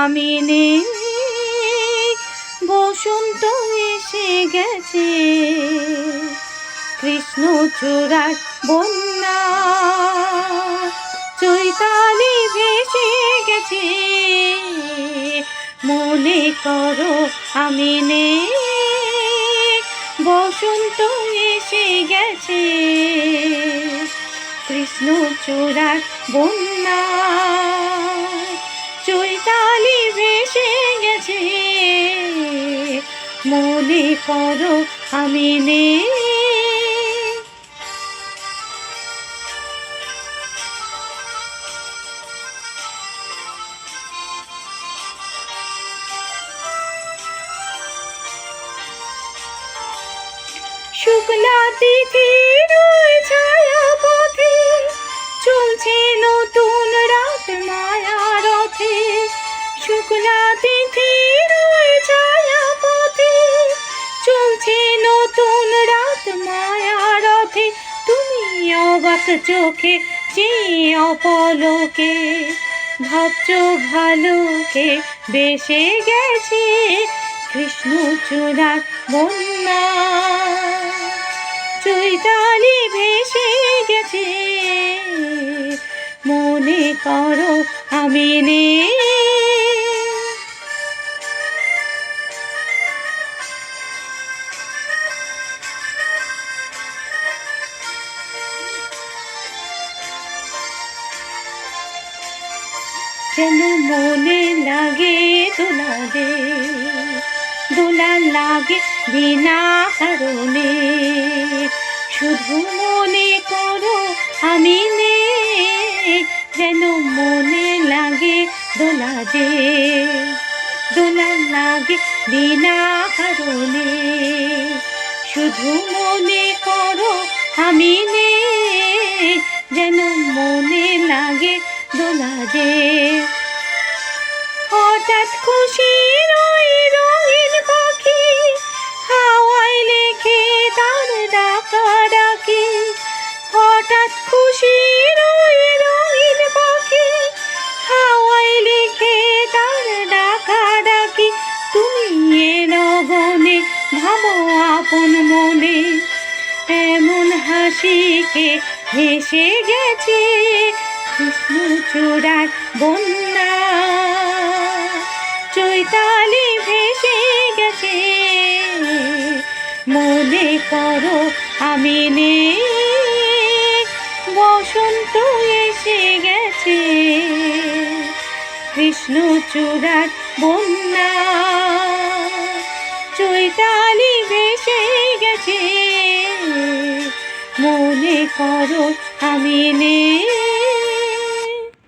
আমি নেই, বসন্ত এসে গেছে, কৃষ্ণচূড়ার বন্যা চৈতালি ভেসে গেছে। মনে করো আমি নেই, বসন্ত এসে গেছে, কৃষ্ণচূড়ার বন্যা চৈতালি ভেসে গেছে। মনে করো আমি নেই। শুক্লা তিথির ছায়া পথে চলছে নতুন রাত মায়া রথে। শুক্লা তিথির ছায়া পথে চলছে নতুন রাত মায়া রথে। তুমি অবাক চোখে চেয়ে অপলকে ভাবছো ভালোকে বেসে গেছে, কৃষ্ণচূড়ার বন্যা চৈতালি ভেসে গেছে। মনে করো আমি নেই। যেন মনে লাগে দোলা দে, দোলা লাগে বিনা কারণে। শুধু মনে করো আমি নেই, যেন মনে লাগে দোলা দে, দোলা লাগে বিনা কারণে। শুধু মনে করো আমি নেই, যেন মনে লাগে দোলা দে। হঠাৎ খুশির ওই রঙিন পাখি হাওয়ায় লেখে তার ডাকাডাকি। হঠাৎ খুশির ওই রঙিন পাখি হাওয়ায় লেখে তার ডাকাডাকি। তুমি এ লগনে ভাবো আপন মনে, এমন হাসিকে হেসে গেছে, কৃষ্ণচূড়ার বন্যা চৈতালি ভেসে গেছে। মনে করো আমি নেই, বসন্ত এসে গেছে, কৃষ্ণচূড়ার বন্যা চৈতালি ভেসে গেছে। মনে করো আমি নেই।